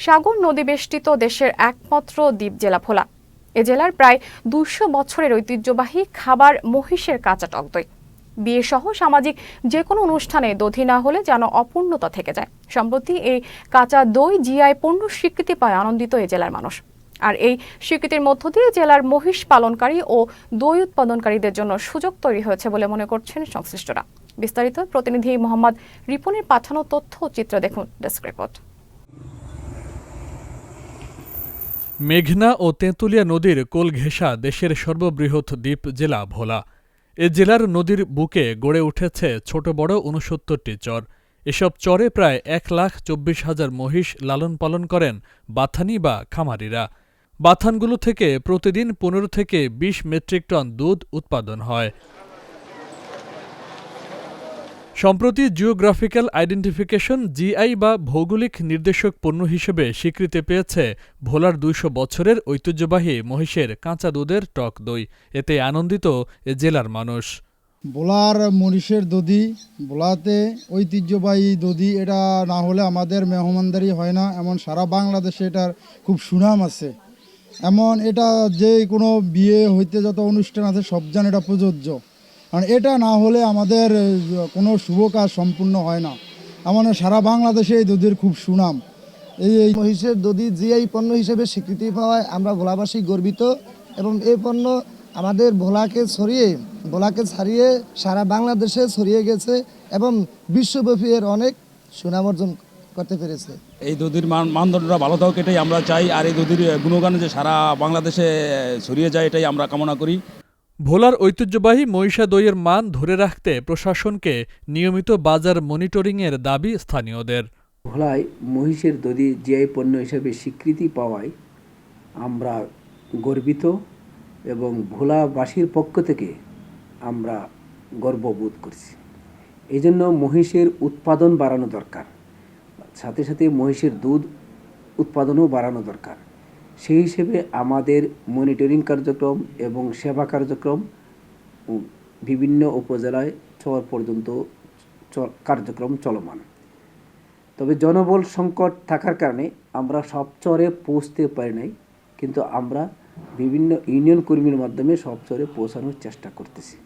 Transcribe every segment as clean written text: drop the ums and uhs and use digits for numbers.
সাগর নদী বেষ্টিত দেশের একমাত্র দ্বীপ জেলা ভোলা। এ জেলার প্রায় ২০০ বছরের ঐতিহ্যবাহী খাবার মহিষের কাঁচা টক দই। বিয়ে সহ সামাজিক যে কোনো অনুষ্ঠানে দধি না হলে যেন অপূর্ণতা থেকে যায়। সম্প্রতি এই কাঁচা দই জিআই পণ্য স্বীকৃতি পায় আনন্দিত এ জেলার মানুষ। আর এই স্বীকৃতির মধ্য দিয়ে জেলার মহিষ পালনকারী ও দই উৎপাদনকারীদের জন্য সুযোগ তৈরি হয়েছে বলে মনে করছেন সংশ্লিষ্টরা। বিস্তারিত প্রতিনিধি মোহাম্মদ রিপনের পাঠানো তথ্য ও চিত্র দেখুন ডেস্ক রিপোর্ট। মেঘনা ও তেঁতুলিয়া নদীর কোল ঘেঁষা দেশের সর্ববৃহৎ দ্বীপ জেলা ভোলা। এ জেলার নদীর বুকে গড়ে উঠেছে ছোট বড় ৬৯টি চর। এসব চরে প্রায় ১,২৪,০০০ মহিষ লালন পালন করেন বাথানি বা খামারিরা। বাথানগুলো থেকে প্রতিদিন ১৫ থেকে ২০ মেট্রিক টন দুধ উৎপাদন হয়। সম্প্রতি জিওগ্রাফিক্যাল আইডেন্টিফিকেশন জিআই বা ভৌগোলিক নির্দেশক পণ্য হিসেবে স্বীকৃতি পেয়েছে ভোলার ২০০ বছরের ঐতিহ্যবাহী মহিষের কাঁচা দুধের টক দই। এতে আনন্দিত এ জেলার মানুষ। ভোলার মহিষের দধি, ভোলাতে ঐতিহ্যবাহী দধি, এটা না হলে আমাদের মেহমানদারি হয় না। এমন সারা বাংলাদেশে এটার খুব সুনাম আছে। এমন এটা যে কোনো বিয়ে হইতে যত অনুষ্ঠান আছে সব জান এটা প্রযোজ্য। কারণ এটা না হলে আমাদের কোনো শুভ কাজ সম্পূর্ণ হয় না। এমন সারা বাংলাদেশে এই দধির খুব সুনাম। এই মহিষের দধি জিআই পণ্য হিসেবে স্বীকৃতি পাওয়ায় আমরা ভোলাবাসী গর্বিত এবং এই পণ্য আমাদের ভোলাকে ছাড়িয়ে সারা বাংলাদেশে ছড়িয়ে গেছে এবং বিশ্বব্যাপী এর অনেক সুনাম অর্জন করতে পেরেছে। এই দধির মানদণ্ডটা ভালো থাকুক এটাই আমরা চাই, আর এই দধির গুণগান যে সারা বাংলাদেশে ছড়িয়ে যায় এটাই আমরা কামনা করি। ভোলার ঐতিহ্যবাহী মহিষা দইয়ের মান ধরে রাখতে প্রশাসনকে নিয়মিত বাজার মনিটরিংয়ের দাবি স্থানীয়দের। ভোলায় মহিষের দধি জিআই পণ্য হিসেবে স্বীকৃতি পাওয়ায় আমরা গর্বিত এবং ভোলাবাসীর পক্ষ থেকে আমরা গর্ববোধ করছি। এই জন্য মহিষের উৎপাদন বাড়ানো দরকার, সাথে সাথে মহিষের দুধ উৎপাদনও বাড়ানো দরকার। সেই হিসেবে আমাদের মনিটরিং কার্যক্রম এবং সেবা কার্যক্রম বিভিন্ন উপজেলায় চর পর্যন্ত কার্যক্রম চলমান। তবে জনবল সংকট থাকার কারণে আমরা সব চরে পৌঁছতে পারি নাই, কিন্তু আমরা বিভিন্ন ইউনিয়ন কর্মীর মাধ্যমে সব চরে পৌঁছানোর চেষ্টা করতেছি।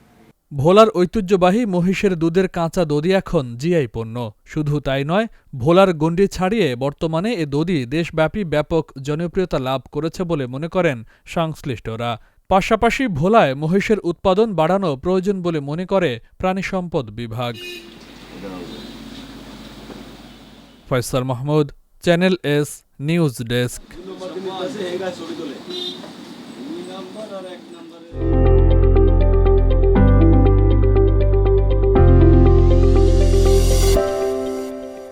ভোলার ঐতিহ্যবাহী মহিষের দুধের কাঁচা দধি এখন জিআই পণ্য। শুধু তাই নয়, ভোলার গণ্ডি ছাড়িয়ে বর্তমানে এ দধি দেশব্যাপী ব্যাপক জনপ্রিয়তা লাভ করেছে বলে মনে করেন সংশ্লিষ্টরা। পাশাপাশি ভোলায় মহিষের উৎপাদন বাড়ানো প্রয়োজন বলে মনে করে প্রাণিসম্পদ বিভাগ। Faisal Mahmud, channel S news desk.